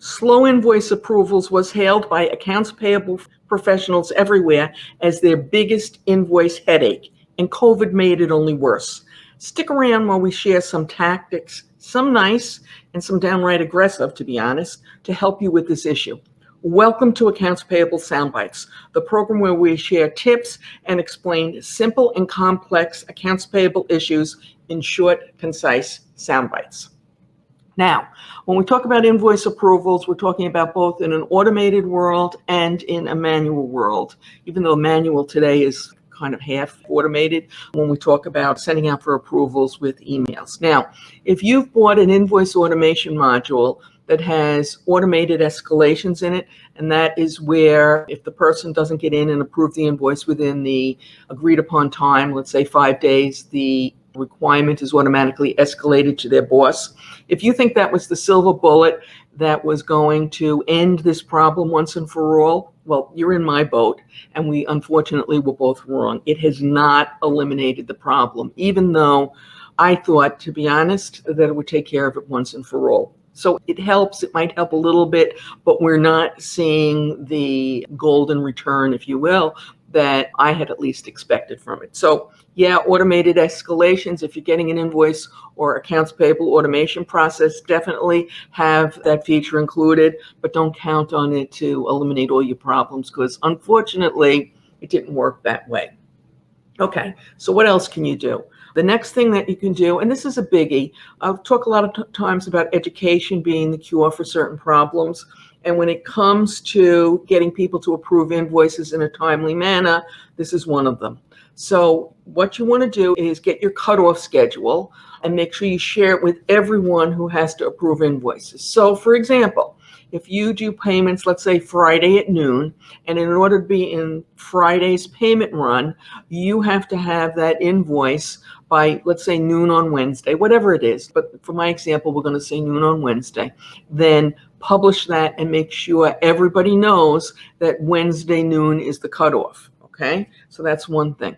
Slow invoice approvals was hailed by accounts payable professionals everywhere as their biggest invoice headache, and COVID made it only worse. Stick around while we share some tactics, some nice and some downright aggressive, to be honest, to help you with this issue. Welcome to Accounts Payable Soundbites, the program where we share tips and explain simple and complex accounts payable issues in short, concise soundbites. Now, when we talk about invoice approvals, we're talking about both in an automated world and in a manual world, even though manual today is kind of half automated when we talk about sending out for approvals with emails. Now, if you've bought an invoice automation module that has automated escalations in it, and that is where if the person doesn't get in and approve the invoice within the agreed upon time, let's say 5 days, the requirement is automatically escalated to their boss. If you think that was the silver bullet that was going to end this problem once and for all, well, you're in my boat, and we unfortunately were both wrong. It has not eliminated the problem, even though I thought, to be honest, that it would take care of it once and for all. So it helps, it might help a little bit, but we're not seeing the golden return, if you will, that I had at least expected from it. So yeah, automated escalations, if you're getting an invoice or accounts payable automation process, definitely have that feature included, but don't count on it to eliminate all your problems, because unfortunately, it didn't work that way. Okay, so what else can you do? The next thing that you can do, and this is a biggie, I've talked a lot of times about education being the cure for certain problems. And when it comes to getting people to approve invoices in a timely manner, this is one of them. So what you want to do is get your cutoff schedule and make sure you share it with everyone who has to approve invoices. So for example, if you do payments, let's say Friday at noon, and in order to be in Friday's payment run, you have to have that invoice by, let's say, noon on Wednesday, whatever it is. But for my example, we're going to say noon on Wednesday. Then publish that and make sure everybody knows that Wednesday noon is the cutoff. Okay, so that's one thing.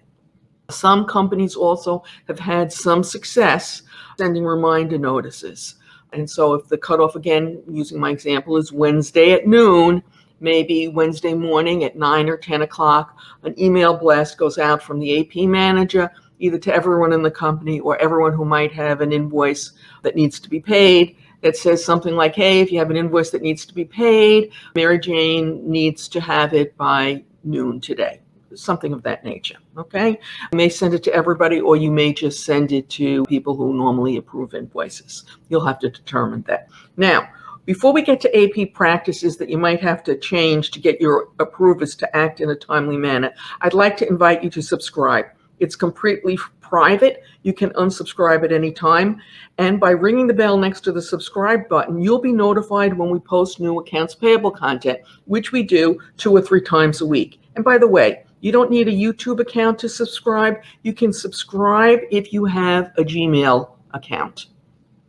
Some companies also have had some success sending reminder notices. And so if the cutoff, again, using my example, is Wednesday at noon, maybe Wednesday morning at 9 or 10 o'clock, an email blast goes out from the AP manager, either to everyone in the company or everyone who might have an invoice that needs to be paid. That says something like, hey, if you have an invoice that needs to be paid, Mary Jane needs to have it by noon today. Something of that nature, okay? You may send it to everybody, or you may just send it to people who normally approve invoices. You'll have to determine that. Now, before we get to AP practices that you might have to change to get your approvers to act in a timely manner, I'd like to invite you to subscribe. It's completely private. You can unsubscribe at any time. And by ringing the bell next to the subscribe button, you'll be notified when we post new accounts payable content, which we do 2 or 3 times a week. And by the way, you don't need a YouTube account to subscribe. You can subscribe if you have a Gmail account,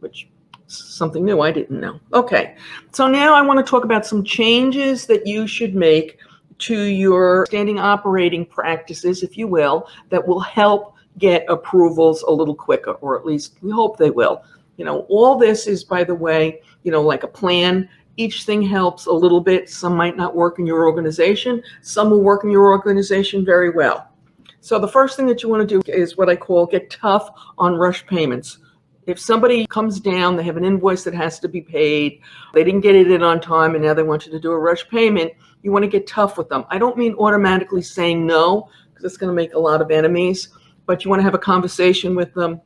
which is something new I didn't know. Okay, so now I want to talk about some changes that you should make to your standing operating practices, if you will, that will help get approvals a little quicker, or at least we hope they will. You know, all this is, by the way, you know, like a plan. Each thing helps a little bit. Some might not work in your organization. Some will work in your organization very well. So the first thing that you want to do is what I call get tough on rush payments. If somebody comes down, they have an invoice that has to be paid, they didn't get it in on time, and now they want you to do a rush payment, you want to get tough with them. I don't mean automatically saying no, because it's going to make a lot of enemies, but you want to have a conversation with them.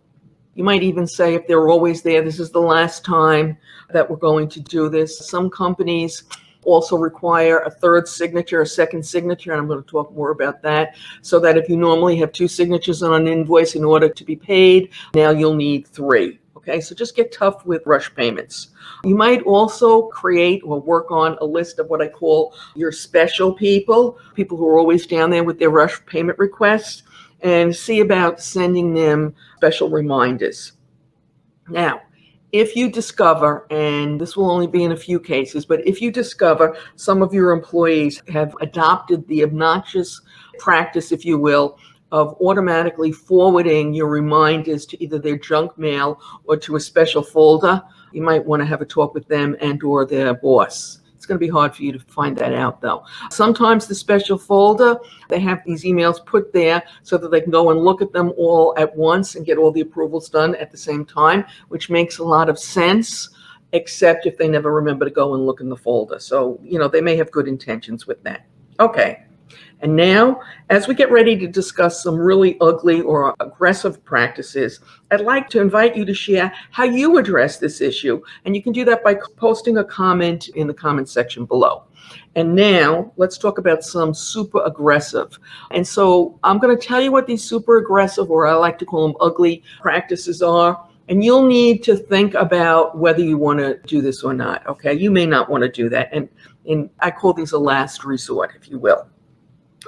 You might even say, if they're always there, this is the last time that we're going to do this. Some companies also require a third signature, a second signature, and I'm going to talk more about that, so that if you normally have 2 signatures on an invoice in order to be paid, now you'll need 3. Okay, so just get tough with rush payments. You might also create or work on a list of what I call your special people, people who are always down there with their rush payment requests, and see about sending them special reminders. Now, if you discover, and this will only be in a few cases, but if you discover some of your employees have adopted the obnoxious practice, if you will, of automatically forwarding your reminders to either their junk mail or to a special folder, you might want to have a talk with them and or their boss. It's going to be hard for you to find that out, though. Sometimes the special folder, they have these emails put there so that they can go and look at them all at once and get all the approvals done at the same time, which makes a lot of sense, except if they never remember to go and look in the folder. So, they may have good intentions with that. Okay. And now, as we get ready to discuss some really ugly or aggressive practices, I'd like to invite you to share how you address this issue. And you can do that by posting a comment in the comment section below. And now, let's talk about some super aggressive. And so I'm going to tell you what these super aggressive, or I like to call them ugly, practices are. And you'll need to think about whether you want to do this or not, okay? You may not want to do that. And I call these a last resort, if you will.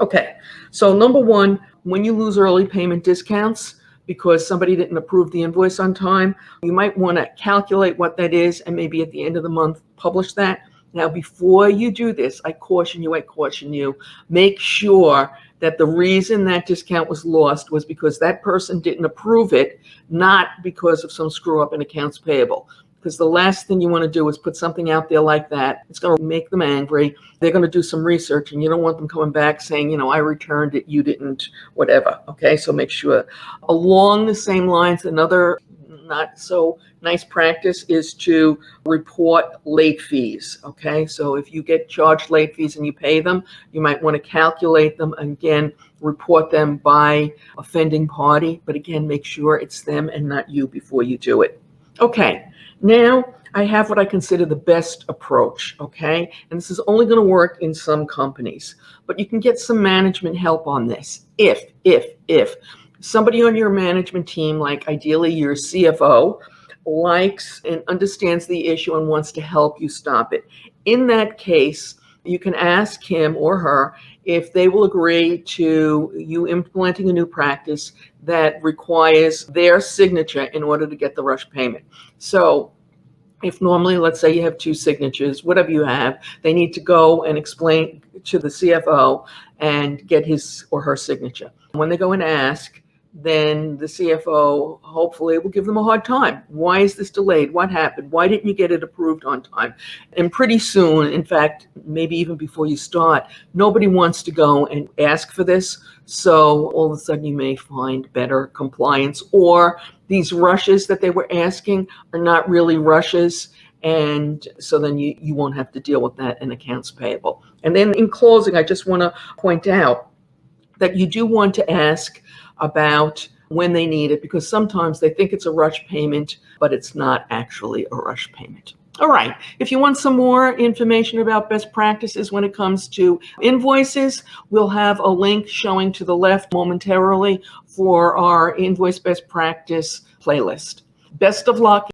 Okay, so number one, when you lose early payment discounts because somebody didn't approve the invoice on time, you might want to calculate what that is and maybe at the end of the month publish that. Now, before you do this, I caution you, make sure that the reason that discount was lost was because that person didn't approve it, not because of some screw up in accounts payable. Because the last thing you want to do is put something out there like that. It's going to make them angry. They're going to do some research, and you don't want them coming back saying, I returned it, you didn't, whatever. Okay, so make sure. Along the same lines, another not so nice practice is to report late fees. Okay, so if you get charged late fees and you pay them, you might want to calculate them and again, report them by offending party. But again, make sure it's them and not you before you do it. Okay. Now, I have what I consider the best approach, okay? And this is only going to work in some companies, but you can get some management help on this. If somebody on your management team, like ideally your CFO, likes and understands the issue and wants to help you stop it. In that case, you can ask him or her if they will agree to you implementing a new practice that requires their signature in order to get the rush payment. So if normally, let's say you have two signatures, whatever you have, they need to go and explain to the CFO and get his or her signature. When they go and ask, then the CFO hopefully will give them a hard time. Why is this delayed? What happened? Why didn't you get it approved on time? And pretty soon, in fact, maybe even before you start, nobody wants to go and ask for this. So all of a sudden you may find better compliance, or these rushes that they were asking are not really rushes. And so then you won't have to deal with that in accounts payable. And then in closing, I just want to point out that you do want to ask about when they need it, because sometimes they think it's a rush payment, but it's not actually a rush payment. All right. If you want some more information about best practices when it comes to invoices, we'll have a link showing to the left momentarily for our invoice best practice playlist. Best of luck.